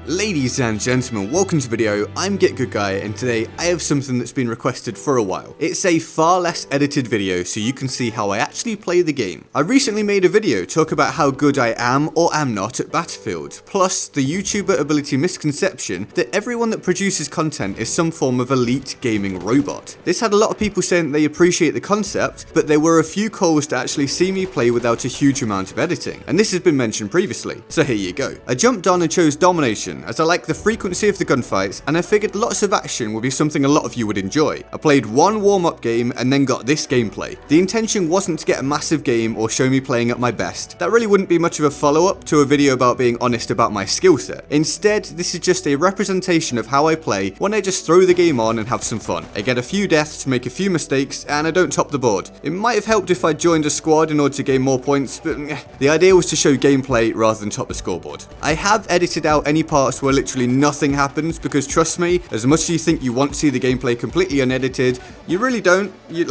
Ladies and gentlemen, welcome to the video. I'm GetGoodGuy, and today I have something that's been requested for a while. It's a far less edited video so you can see how I actually play the game. I recently made a video talk about how good I am or am not at Battlefield, plus the YouTuber ability misconception that everyone that produces content is some form of elite gaming robot. This had a lot of people saying they appreciate the concept, but there were a few calls to actually see me play without a huge amount of editing, and this has been mentioned previously, so here you go. I jumped on and chose Domination, as I like the frequency of the gunfights, and I figured lots of action would be something a lot of you would enjoy. I played one warm-up game and then got this gameplay. The intention wasn't to get a massive game or show me playing at my best. That really wouldn't be much of a follow-up to a video about being honest about my skill set. Instead, this is just a representation of how I play when I just throw the game on and have some fun. I get a few deaths, make a few mistakes, and I don't top the board. It might have helped if I joined a squad in order to gain more points, but the idea was to show gameplay rather than top the scoreboard. I have edited out any parts where literally nothing happens, because trust me, as much as you think you want to see the gameplay completely unedited, you really don't. You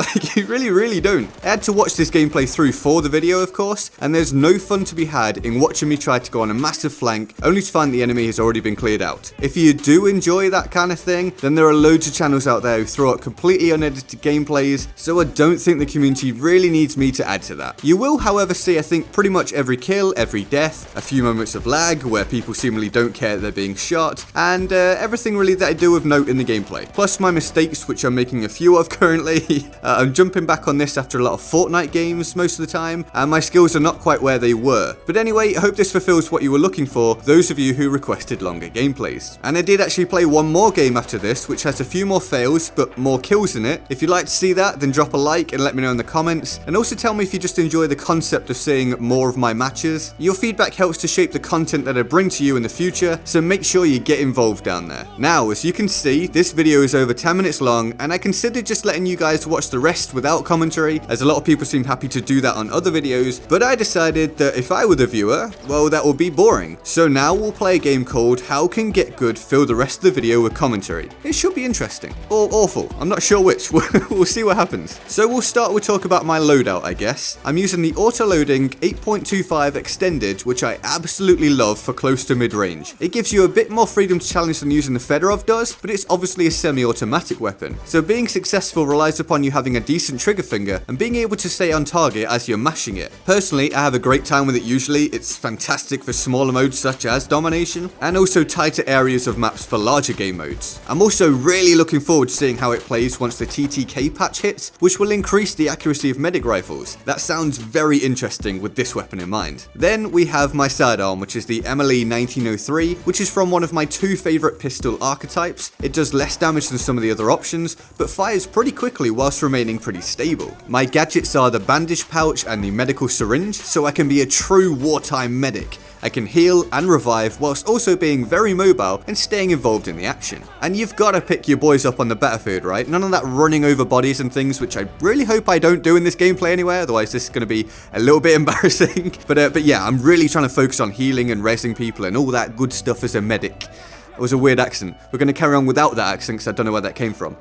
really don't. I had to watch this gameplay through for the video, of course, and there's no fun to be had in watching me try to go on a massive flank only to find the enemy has already been cleared out. If you do enjoy that kind of thing, then there are loads of channels out there who throw out completely unedited gameplays, so I don't think the community really needs me to add to that. You will, however, see I think pretty much every kill, every death, a few moments of lag where people seemingly don't care they're being shot, and everything really that I do of note in the gameplay. Plus my mistakes, which I'm making a few of currently. I'm jumping back on this after a lot of Fortnite games most of the time, and my skills are not quite where they were. But anyway, I hope this fulfills what you were looking for, those of you who requested longer gameplays. And I did actually play one more game after this, which has a few more fails, but more kills in it. If you'd like to see that, then drop a like and let me know in the comments, and also tell me if you just enjoy the concept of seeing more of my matches. Your feedback helps to shape the content that I bring to you in the future, so make sure you get involved down there. Now, as you can see, this video is over 10 minutes long, and I considered just letting you guys watch the rest without commentary, as a lot of people seem happy to do that on other videos, but I decided that if I were the viewer, well, that would be boring. So now we'll play a game called How Can Get Good fill the rest of the video with commentary. It should be interesting. Or awful. I'm not sure which. We'll see what happens. So we'll start with talk about my loadout, I guess. I'm using the auto-loading 8.25 extended, which I absolutely love for close to mid-range. It gives you a bit more freedom to challenge than using the Fedorov does, but it's obviously a semi-automatic weapon. So being successful relies upon you having a decent trigger finger and being able to stay on target as you're mashing it. Personally, I have a great time with it usually. It's fantastic for smaller modes such as Domination, and also tighter areas of maps for larger game modes. I'm also really looking forward to seeing how it plays once the TTK patch hits, which will increase the accuracy of medic rifles. That sounds very interesting with this weapon in mind. Then we have my sidearm, which is the MLE 1903, which is from one of my two favourite pistol archetypes. It does less damage than some of the other options, but fires pretty quickly whilst remaining pretty stable. My gadgets are the bandage pouch and the medical syringe, so I can be a true wartime medic. I can heal and revive whilst also being very mobile and staying involved in the action. And you've got to pick your boys up on the battlefield, right? None of that running over bodies and things, which I really hope I don't do in this gameplay anyway, otherwise this is going to be a little bit embarrassing. But yeah, I'm really trying to focus on healing and rezzing people and all that good stuff as a medic. It was a weird accent. We're going to carry on without that accent because I don't know where that came from.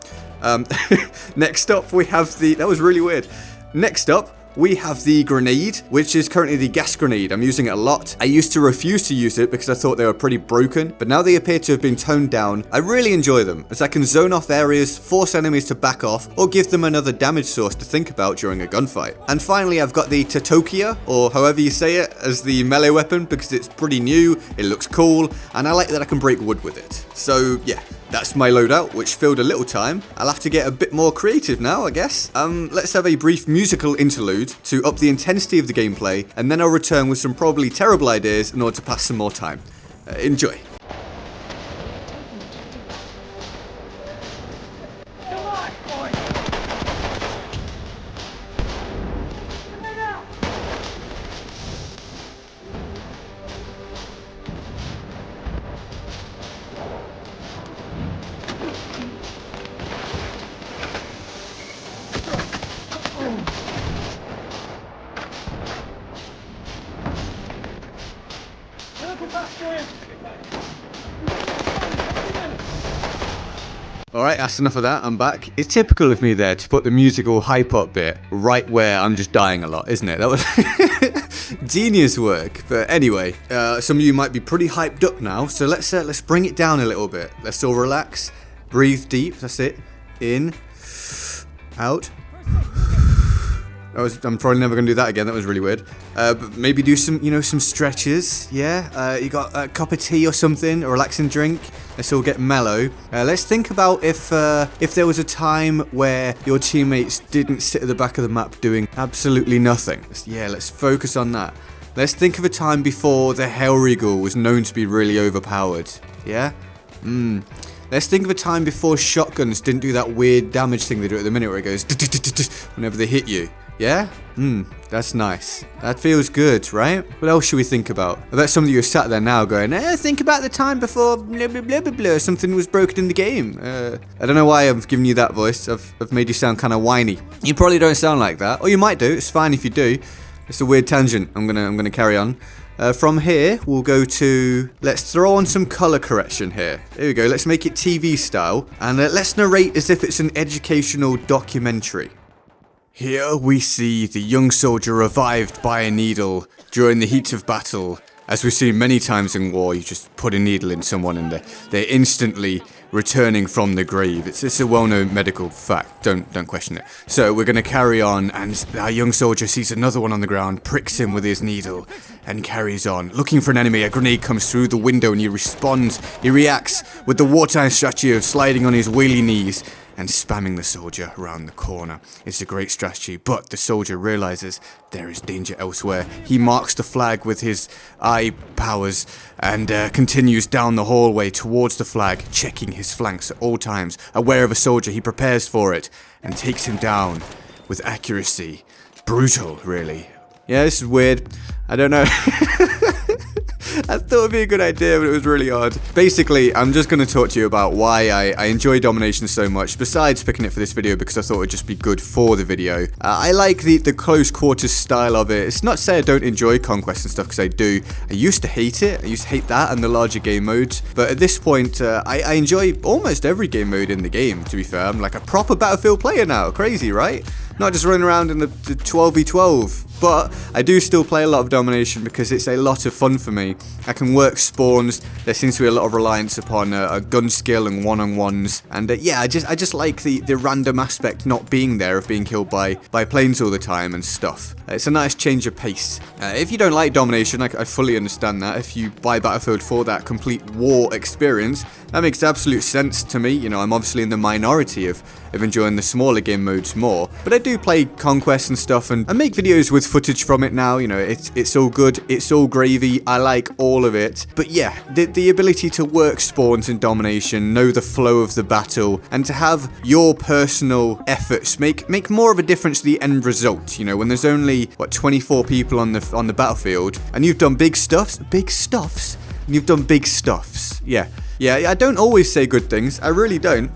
Next up we have the... That was really weird. Next up, we have the grenade, which is currently the gas grenade. I'm using it a lot. I used to refuse to use it because I thought they were pretty broken, but now they appear to have been toned down. I really enjoy them, as I can zone off areas, force enemies to back off, or give them another damage source to think about during a gunfight. And finally, I've got the Tatokia, or however you say it, as the melee weapon, because it's pretty new, it looks cool, and I like that I can break wood with it. So yeah, that's my loadout, which filled a little time. I'll have to get a bit more creative now, I guess. Let's have a brief musical interlude to up the intensity of the gameplay, and then I'll return with some probably terrible ideas in order to pass some more time. Enjoy. Alright, that's enough of that, I'm back. It's typical of me there to put the musical hype up bit right where I'm just dying a lot, isn't it? That was Genius work. But anyway, some of you might be pretty hyped up now, so let's bring it down a little bit. Let's all relax, breathe deep. That's it. In, out. I'm probably never gonna do that again. That was really weird. But maybe do some, some stretches. Yeah. You got a cup of tea or something, a relaxing drink. Let's all get mellow. Let's think about if there was a time where your teammates didn't sit at the back of the map doing absolutely nothing. Yeah. Let's focus on that. Let's think of a time before the Hellregal was known to be really overpowered. Yeah. Let's think of a time before shotguns didn't do that weird damage thing they do at the minute where it goes whenever they hit you. Yeah? That's nice. That feels good, right? What else should we think about? I bet some of you are sat there now going, think about the time before blah blah blah blah blah, something was broken in the game. I don't know why I've given you that voice. I've made you sound kind of whiny. You probably don't sound like that. Or you might do. It's fine if you do. It's a weird tangent. I'm gonna carry on. From here, we'll go to, let's throw on some color correction here. There we go. Let's make it TV style. And let's narrate as if it's an educational documentary. Here we see the young soldier revived by a needle during the heat of battle. As we've seen many times in war, you just put a needle in someone and they're instantly returning from the grave. It's a well-known medical fact. Don't question it. So we're going to carry on, and our young soldier sees another one on the ground, pricks him with his needle, and carries on. Looking for an enemy, a grenade comes through the window and he responds. He reacts with the wartime strategy of sliding on his wheelie knees and spamming the soldier around the corner. It's a great strategy, but the soldier realizes there is danger elsewhere. He marks the flag with his eye powers and continues down the hallway towards the flag, checking his flanks at all times. Aware of a soldier, he prepares for it and takes him down with accuracy. Brutal, really. Yeah, this is weird. I don't know. I thought it'd be a good idea, but it was really hard. Basically, I'm just going to talk to you about why I enjoy Domination so much, besides picking it for this video because I thought it would just be good for the video. I like the close quarters style of it. It's not to say I don't enjoy Conquest and stuff, because I do. I used to hate it. I used to hate that and the larger game modes. But at this point, I enjoy almost every game mode in the game, to be fair. I'm like a proper Battlefield player now. Crazy, right? Not just running around in the 12v12. But I do still play a lot of Domination because it's a lot of fun for me. I can work spawns. There seems to be a lot of reliance upon a gun skill and one-on-ones. And yeah, I just like the random aspect not being there of being killed by planes all the time and stuff. It's a nice change of pace. If you don't like Domination, I fully understand that. If you buy Battlefield for that complete war experience, that makes absolute sense to me. You know, I'm obviously in the minority of enjoying the smaller game modes more. But I do play Conquest and stuff, and I make videos with footage from it now. You know, it's all good, it's all gravy, I like all of it. But yeah, the ability to work spawns in Domination, know the flow of the battle, and to have your personal efforts make more of a difference to the end result. You know, when there's only, what, 24 people on the battlefield, and you've done big stuffs, and you've done big stuffs. Yeah, I don't always say good things, I really don't.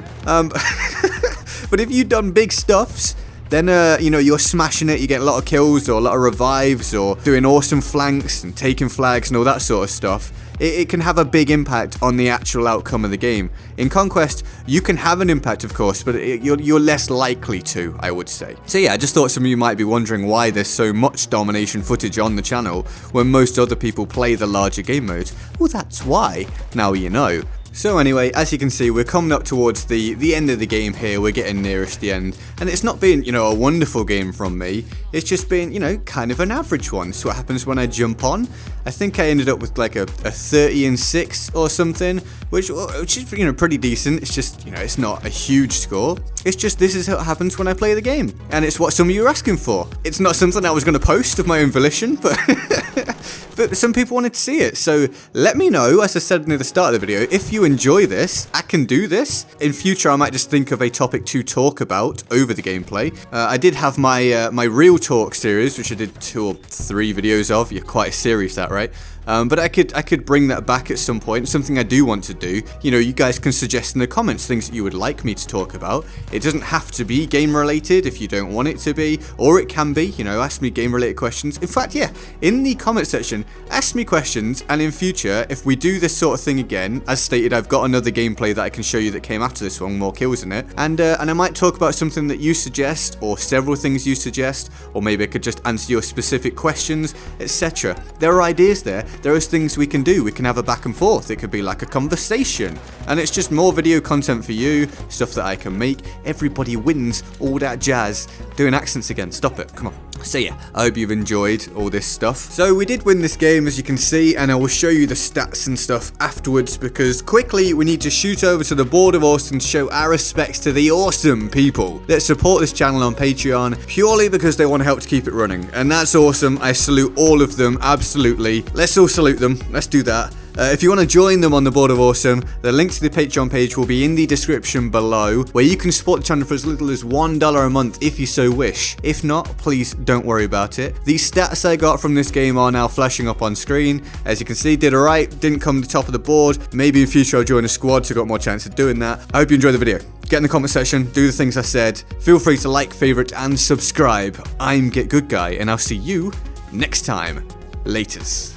But if you've done big stuffs, then, you know, you're smashing it, you get a lot of kills or a lot of revives or doing awesome flanks and taking flags and all that sort of stuff. It can have a big impact on the actual outcome of the game. In Conquest, you can have an impact, of course, but you're less likely to, I would say. So yeah, I just thought some of you might be wondering why there's so much Domination footage on the channel when most other people play the larger game modes. Well, that's why. Now you know. So anyway, as you can see, we're coming up towards the end of the game here. We're getting nearest the end. And it's not been, you know, a wonderful game from me. It's just been, you know, kind of an average one. So what happens when I jump on? I think I ended up with like a 30-6 or something, which is, you know, pretty decent. It's just, you know, it's not a huge score. It's just, this is what happens when I play the game. And it's what some of you are asking for. It's not something I was going to post of my own volition, but but some people wanted to see it. So let me know, as I said near the start of the video, if you enjoy this, I can do this. In future, I might just think of a topic to talk about over the gameplay. I did have my my Real Talk series, which I did 2 or 3 videos of. You're quite a series, that, right? but I could bring that back at some point, something I do want to do. You know, you guys can suggest in the comments things that you would like me to talk about. It doesn't have to be game related if you don't want it to be, or it can be, you know, ask me game related questions. In fact, yeah, in the comment section, ask me questions, and in future, if we do this sort of thing again, as stated, I've got another gameplay that I can show you that came after this one, more kills in it, and I might talk about something that you suggest, or several things you suggest, or maybe I could just answer your specific questions, etc. There are ideas there. There is things we can do. We can have a back and forth. It could be like a conversation, and it's just more video content for you, stuff that I can make. Everybody wins, all that jazz. Doing accents again, stop it, come on. So yeah, I hope you've enjoyed all this stuff. So we did win this game, as you can see, and I will show you the stats and stuff afterwards, because quickly we need to shoot over to the board of awesome to show our respects to the awesome people that support this channel on Patreon purely because they want to help to keep it running, and that's awesome. I salute all of them, absolutely. Let's all salute them. Let's do that. If you want to join them on the Board of Awesome, the link to the Patreon page will be in the description below, where you can support the channel for as little as $1 a month if you so wish. If not, please don't worry about it. The stats I got from this game are now flashing up on screen. As you can see, did alright, didn't come to the top of the board. Maybe in future I'll join a squad, so I got more chance of doing that. I hope you enjoyed the video. Get in the comment section, do the things I said. Feel free to like, favorite, and subscribe. I'm GetGoodGuy, and I'll see you next time. Laters.